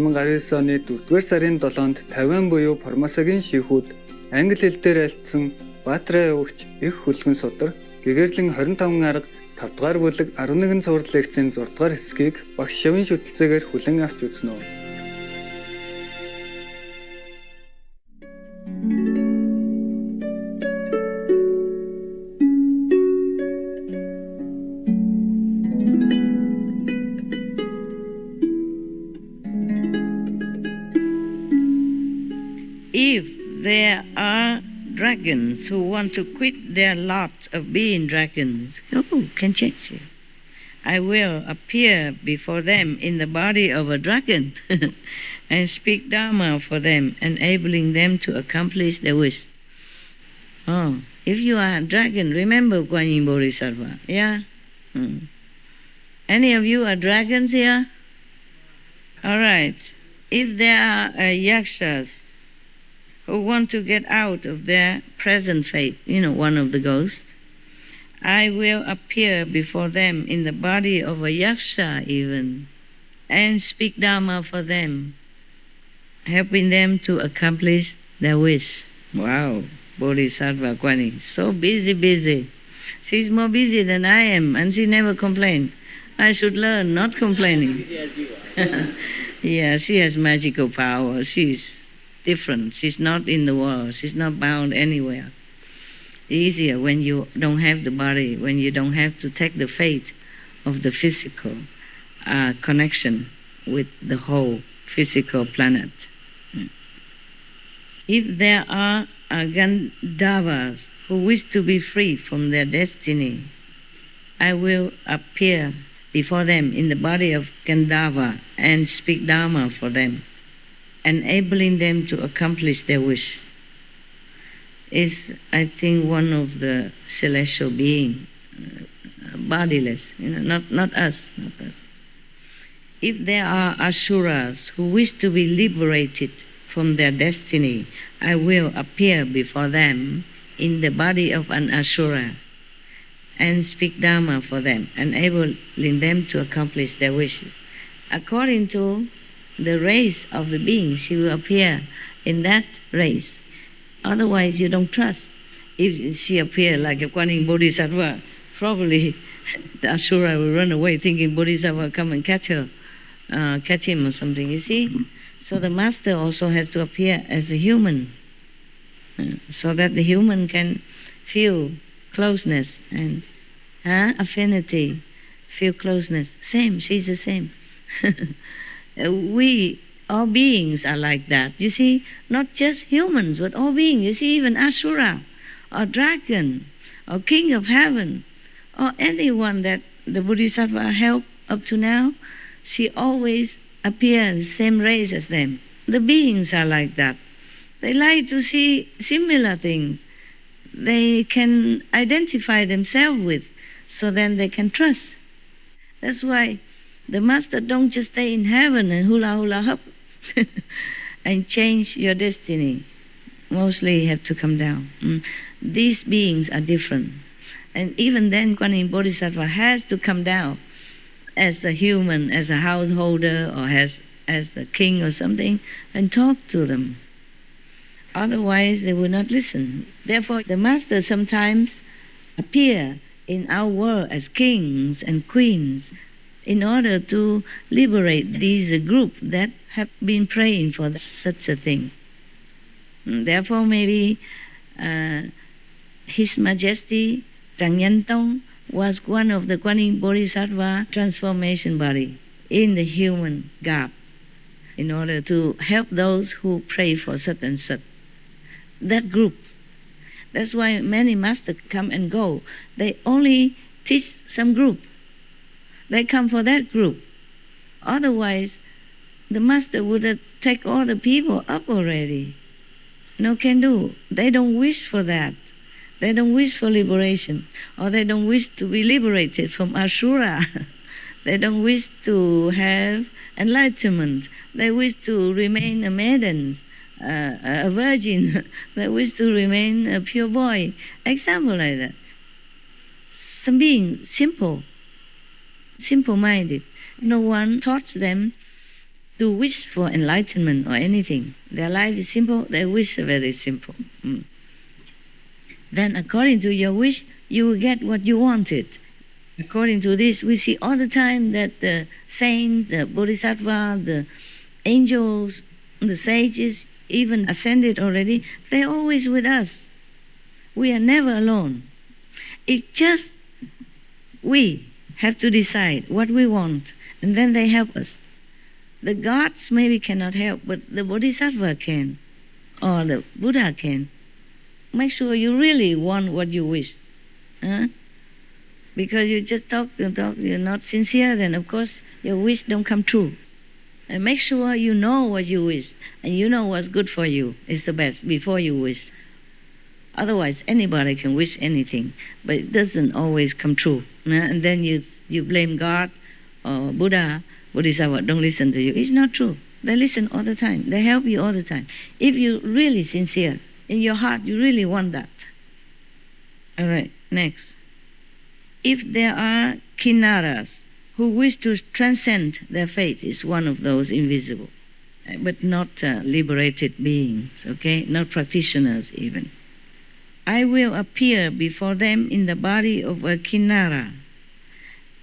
19 оны 4-р сарын 7-нд Тайван буюу Формосагийн шийхүүд англи хэл дээр альцсан Баатраа өгч их хөлгөн судар гэгэрлэн 25 арга 5-р бүлэг 11 цуврал лекцийн 6-р хэсгийг багш шавын шүтэлцээгээр хүлээн авч үзнэ. If there are dragons who want to quit their lot of being dragons, can change it. I will appear before them in the body of a dragon and speak Dharma for them, enabling them to accomplish their wish. If you are a dragon, remember Kuan Yin Bodhisattva, yeah? Any of you are dragons here? All right. If there are yakshas who want to get out of their present fate, one of the ghosts, I will appear before them in the body of a yaksha even, and speak Dharma for them, helping them to accomplish their wish. Wow, Bodhisattva Kuan Yin, so busy. She's more busy than I am, and she never complains. I should learn not complaining. Yeah, she has magical power. She's different. She's not in the world. She's not bound anywhere. Easier when you don't have the body, when you don't have to take the fate of the physical connection with the whole physical planet. If there are Gandharvas who wish to be free from their destiny, I will appear before them in the body of Gandharva and speak Dharma for them, enabling them to accomplish their wish. Is, I think, one of the celestial beings, bodiless, not us. If there are asuras who wish to be liberated from their destiny, I will appear before them in the body of an asura and speak Dharma for them, enabling them to accomplish their wishes. According to the race of the beings, you will appear in that race. Otherwise, you don't trust. If she appears like a Kuan Yin Bodhisattva, probably the Asura will run away thinking Bodhisattva will come and catch him or something, you see? So the master also has to appear as a human, so that the human can feel closeness and affinity, feel closeness. Same, she's the same. All beings are like that. You see, not just humans, but all beings. You see, even Asura, or dragon, or king of heaven, or anyone that the Bodhisattva helped up to now, she always appears the same race as them. The beings are like that. They like to see similar things they can identify themselves with, so then they can trust. That's why the master don't just stay in heaven and hula hop and change your destiny. Mostly you have to come down. These beings are different. And even then, Kuan Yin Bodhisattva has to come down as a human, as a householder, or as a king or something, and talk to them. Otherwise, they will not listen. Therefore, the master sometimes appear in our world as kings and queens in order to liberate these group that have been praying for such a thing. Therefore, maybe His Majesty Tràng Nhân Tông was one of the Kuan Yin Bodhisattva transformation body in the human garb in order to help those who pray for such and such. That group. That's why many masters come and go. They only teach some group. They come for that group. Otherwise, the master would have taken all the people up already. No can do. They don't wish for that. They don't wish for liberation, or they don't wish to be liberated from Asura. They don't wish to have enlightenment. They wish to remain a maiden, a virgin. They wish to remain a pure boy. Example like that. Some being simple-minded. No one taught them to wish for enlightenment or anything. Their life is simple, their wish is very simple. Then according to your wish, you will get what you wanted. According to this, we see all the time that the saints, the bodhisattva, the angels, the sages, even ascended already, they're always with us. We are never alone. It's just we have to decide what we want, and then they help us. The gods maybe cannot help, but the bodhisattva can, or the Buddha can. Make sure you really want what you wish. Because you just talk, you're not sincere, then of course your wish don't come true. And make sure you know what you wish, and you know what's good for you is the best before you wish. Otherwise, anybody can wish anything, but it doesn't always come true. And then you blame God or Buddha, Bodhisattva don't listen to you. It's not true. They listen all the time. They help you all the time. If you're really sincere, in your heart you really want that. All right, next. If there are kinnaras who wish to transcend their fate, is one of those invisible, but not liberated beings, okay? Not practitioners even. I will appear before them in the body of a kinnara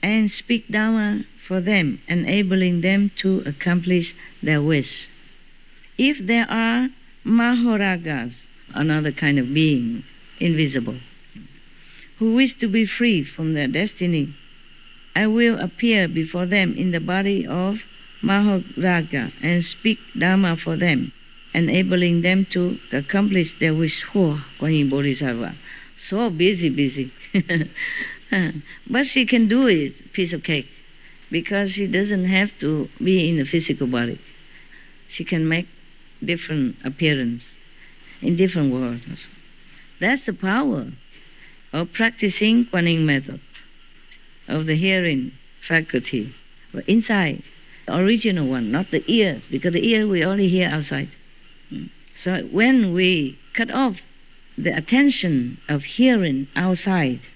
and speak Dhamma for them, enabling them to accomplish their wish. If there are mahoragas, another kind of beings, invisible, who wish to be free from their destiny, I will appear before them in the body of mahoraga and speak Dhamma for them, enabling them to accomplish their wish. Oh, Guan Yin Bodhisattva, so busy. But she can do it, piece of cake, because she doesn't have to be in the physical body. She can make different appearance in different worlds. That's the power of practicing Guan Yin method, of the hearing faculty, but inside, the original one, not the ears, because the ear we only hear outside. So when we cut off the attention of hearing outside,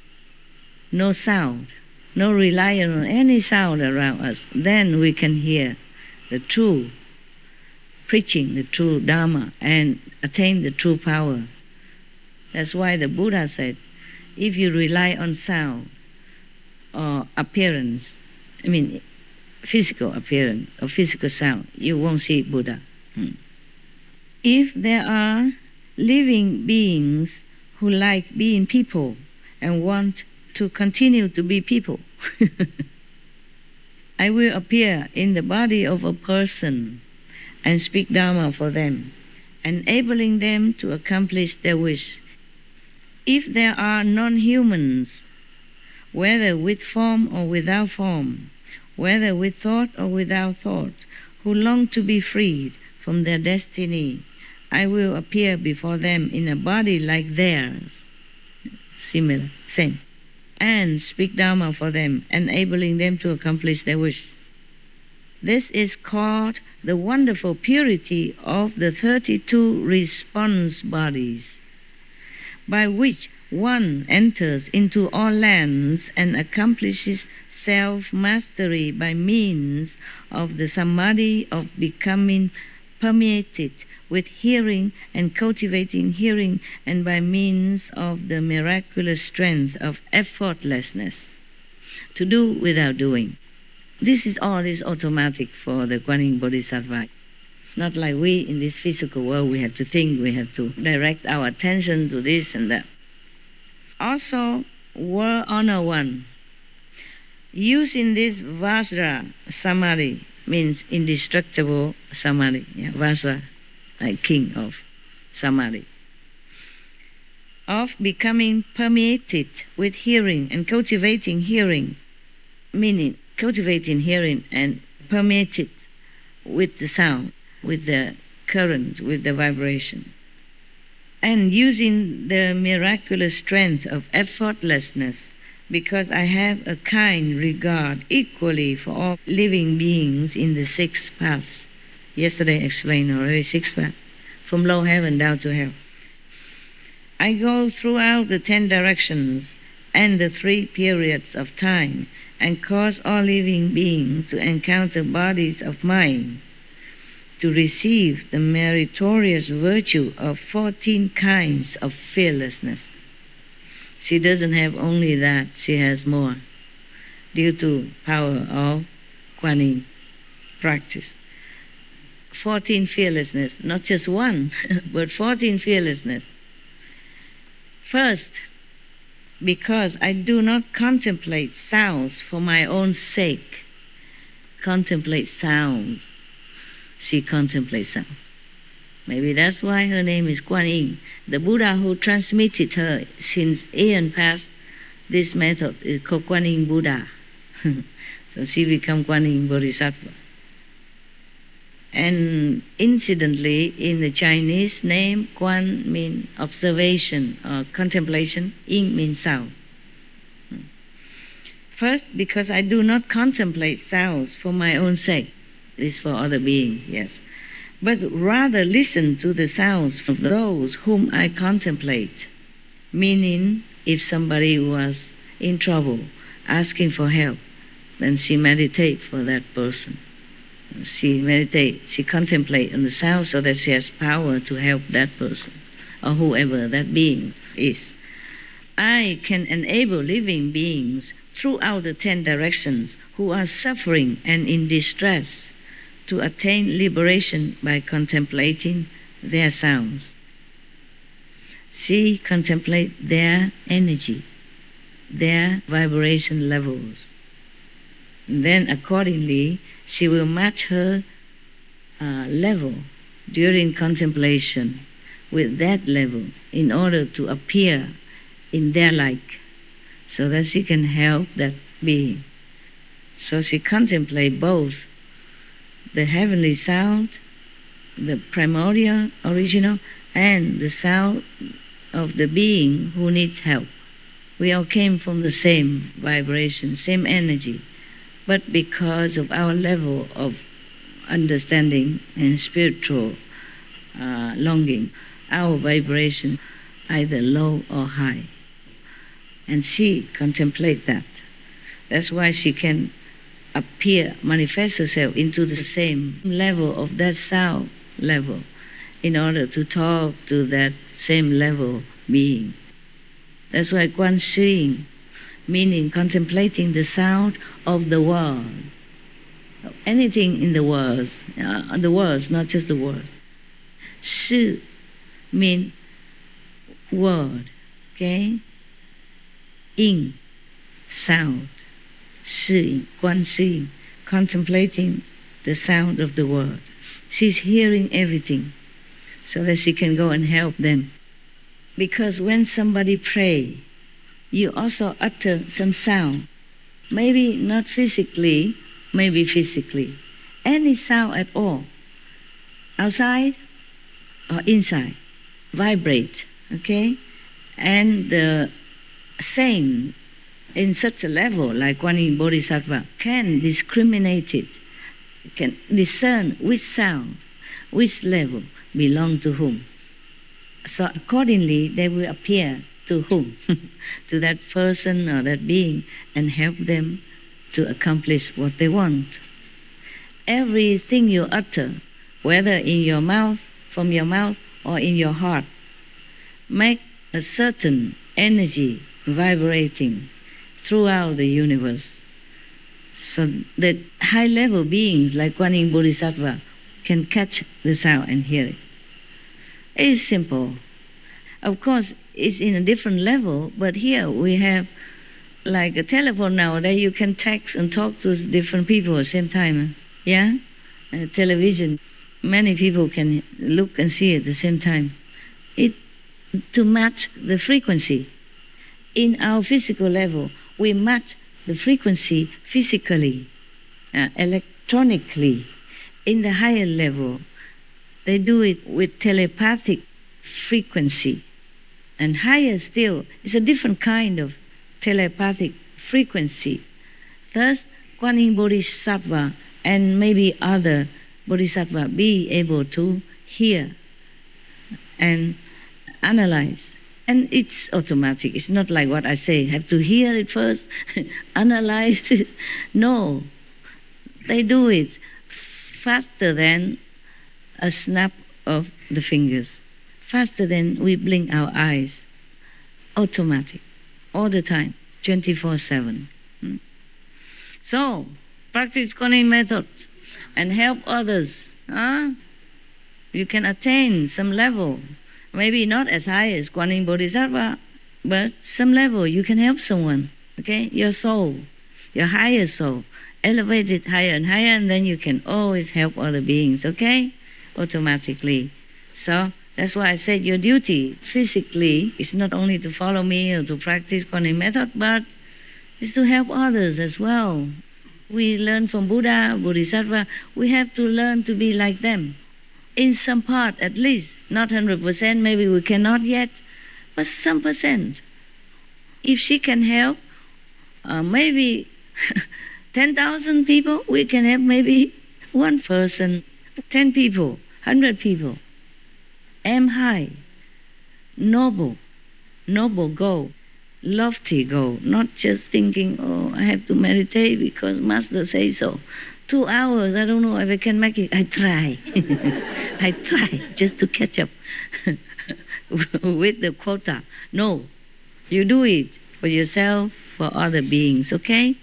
no sound, no reliance on any sound around us, then we can hear the true preaching, the true Dhamma, and attain the true power. That's why the Buddha said, if you rely on sound or appearance, physical appearance or physical sound, you won't see Buddha. If there are living beings who like being people and want to continue to be people, I will appear in the body of a person and speak Dhamma for them, enabling them to accomplish their wish. If there are non-humans, whether with form or without form, whether with thought or without thought, who long to be freed from their destiny, I will appear before them in a body like theirs, similar, same, and speak Dhamma for them, enabling them to accomplish their wish. This is called the wonderful purity of the 32 response bodies, by which one enters into all lands and accomplishes self-mastery by means of the samadhi of becoming permeated with hearing and cultivating hearing, and by means of the miraculous strength of effortlessness, to do without doing. This is automatic for the Guan Yin Bodhisattva. Not like we in this physical world, we have to think, we have to direct our attention to this and that. Also, World Honor One, using this Vajra Samadhi, means indestructible Samadhi, Vajra, like king of Samadhi, of becoming permeated with hearing and cultivating hearing, meaning cultivating hearing and permeated with the sound, with the current, with the vibration, and using the miraculous strength of effortlessness, because I have a kind regard equally for all living beings in the 6 paths. Yesterday I explained already 6 paths, from low heaven down to hell. I go throughout the 10 directions and the 3 periods of time, and cause all living beings to encounter bodies of mind to receive the meritorious virtue of 14 kinds of fearlessness. She doesn't have only that, she has more, due to power of Kuan Yin practice. 14 fearlessness, not just one, but 14 fearlessness. First, because I do not contemplate sounds for my own sake. Contemplate sounds. She contemplates sounds. Maybe that's why her name is Kuan Yin. The Buddha who transmitted her since eon past this method is called Kuan Yin Buddha. So she became Kuan Yin Bodhisattva. And incidentally, in the Chinese name, Kuan means observation or contemplation, Yin means sound. First, because I do not contemplate sounds for my own sake. This is for other beings, yes. But rather listen to the sounds from those whom I contemplate. Meaning, if somebody was in trouble, asking for help, then she meditates for that person. She meditates, she contemplates on the sound so that she has power to help that person or whoever that being is. I can enable living beings throughout the 10 directions who are suffering and in distress to attain liberation by contemplating their sounds. She contemplates their energy, their vibration levels. And then accordingly, she will match her level during contemplation with that level in order to appear in their like, so that she can help that being. So she contemplates both the heavenly sound, the primordial, original, and the sound of the being who needs help. We all came from the same vibration, same energy. But because of our level of understanding and spiritual longing, our vibration either low or high. And she contemplates that. That's why she can appear, manifest herself into the same level of that sound level in order to talk to that same level being. That's why Kuan Shi, meaning contemplating the sound of the world. Anything in the world, not just the world. Shi means word, okay? Yin, sound. Shi, Kuan Shi, contemplating the sound of the world. She's hearing everything so that she can go and help them. Because when somebody prays, you also utter some sound. Maybe not physically, maybe physically. Any sound at all. Outside or inside. Vibrate, okay? And the saint in such a level, like Kuan Yin Bodhisattva, can discriminate it, can discern which sound, which level belong to whom. So accordingly, they will appear to whom? To that person or that being, and help them to accomplish what they want. Everything you utter, whether in your mouth, from your mouth, or in your heart, make a certain energy vibrating throughout the universe. So the high-level beings like Kuan Yin Bodhisattva can catch the sound and hear it. It's simple. Of course, it's in a different level, but here we have like a telephone nowadays. You can text and talk to different people at the same time. Yeah? Television, many people can look and see at the same time. It to match the frequency. In our physical level, we match the frequency physically, electronically. In the higher level, they do it with telepathic frequency. And higher still, it's a different kind of telepathic frequency. Thus, Kuan Yin Bodhisattva and maybe other Bodhisattva be able to hear and analyze. And it's automatic. It's not like what I say, have to hear it first, analyze it. No, they do it faster than a snap of the fingers, faster than we blink our eyes. Automatic, all the time, 24/7. So, practice Kuan method and help others. You can attain some level, maybe not as high as Kuan Bodhisattva, but some level you can help someone. Okay, your soul, your higher soul, elevate it higher and higher, and then you can always help other beings. Okay, automatically. So that's why I said your duty physically is not only to follow me or to practice Kuan method, but is to help others as well. We learn from Buddha, Bodhisattva. We have to learn to be like them. In some part at least, not 100%, maybe we cannot yet, but some percent. If she can help, maybe 10,000 people, we can help maybe one person, 10 people, 100 people. Aim high, noble goal, lofty goal, not just thinking, oh, I have to meditate because Master says so. 2 hours, I don't know if I can make it. I try. I try just to catch up with the quota. No, you do it for yourself, for other beings, okay?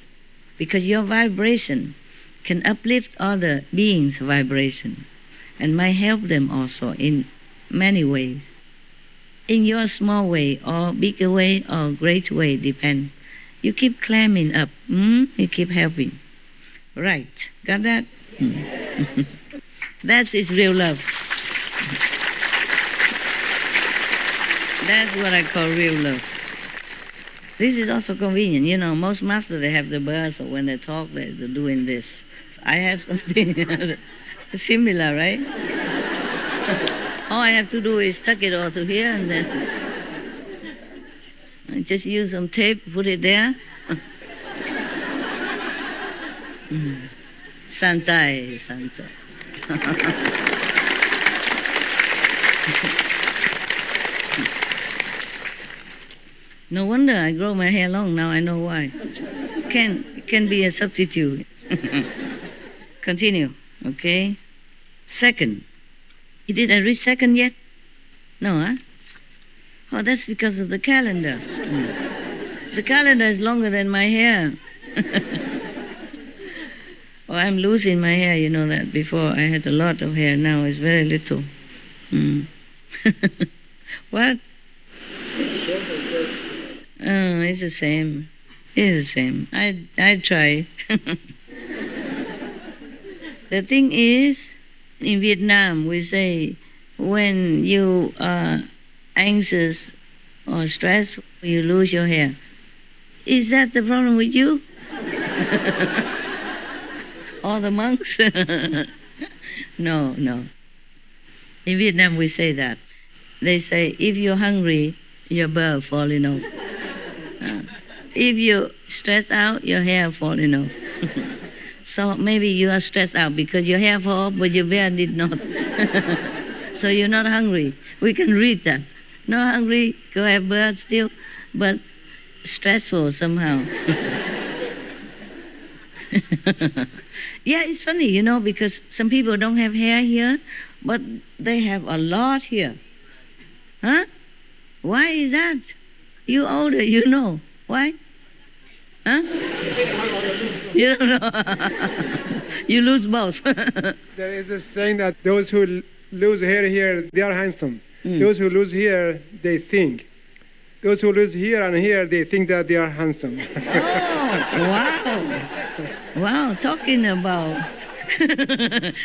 Because your vibration can uplift other beings' vibration and might help them also in many ways. In your small way or bigger way or great way, depend. You keep climbing up, you keep helping. Right, got that? That's its real love. That's what I call real love. This is also convenient. You know, most masters, they have the bus, or when they talk, they're doing this. So I have something similar, right? All I have to do is tuck it all to here, and then I just use some tape, put it there. Santai. No wonder I grow my hair long now. I know why. Can be a substitute. Continue. Okay. Second. Did I read second yet? No, huh? Oh, that's because of the calendar. The calendar is longer than my hair. Oh, I'm losing my hair, you know that. Before I had a lot of hair, now it's very little. What? Oh, it's the same. It's the same. I try. The thing is, in Vietnam, we say, when you are anxious or stressed, you lose your hair. Is that the problem with you? All the monks? No. In Vietnam, we say that. They say, if you're hungry, your burr falling off. If you stress out, your hair falling off. So maybe you are stressed out because your hair fall off, but your bear did not. So you're not hungry. We can read that. Not hungry, go have bird still, but stressful somehow. Yeah, it's funny, you know, because some people don't have hair here, but they have a lot here. Huh? Why is that? You older, you know. Why? Huh? You don't know. You lose both. There is a saying that those who lose hair here, they are handsome. Those who lose here, they think. Those who lose here and here, they think that they are handsome. Oh, wow. Wow, talking about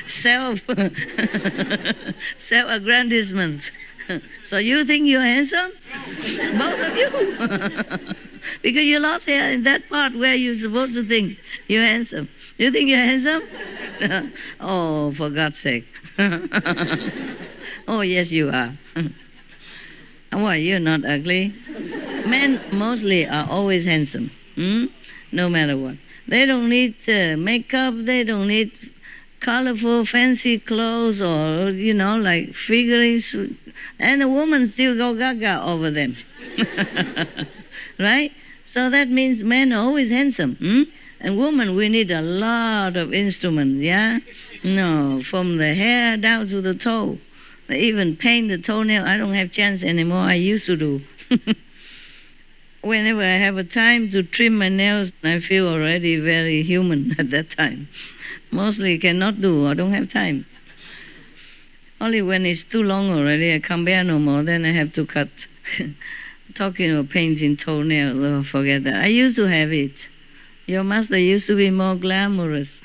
self-aggrandizement. So you think you're handsome? Both of you. Because you lost hair in that part where you're supposed to think you're handsome. You think you're handsome? Oh, for God's sake. Oh, yes, you are. Why, you're not ugly. Men mostly are always handsome, no matter what. They don't need makeup, they don't need colorful, fancy clothes or, you know, like figurines. And the woman still go gaga over them. Right? So that means men are always handsome. And women, we need a lot of instruments, yeah? No, from the hair down to the toe. They even paint the toenail. I don't have chance anymore. I used to do. Whenever I have a time to trim my nails, I feel already very human at that time. Mostly cannot do. I don't have time. Only when it's too long already, I can't bear no more, then I have to cut. Talking of painting toenails, oh, forget that. I used to have it. Your master used to be more glamorous.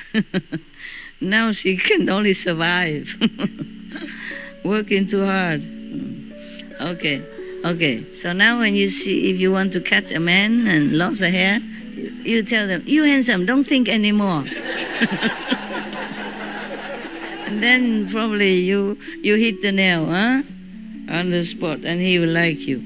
Now she can only survive. Working too hard. Okay. So now when you see, if you want to catch a man and lost a hair, you tell them, you handsome, don't think anymore. And then probably you hit the nail, huh? On the spot, and he will like you.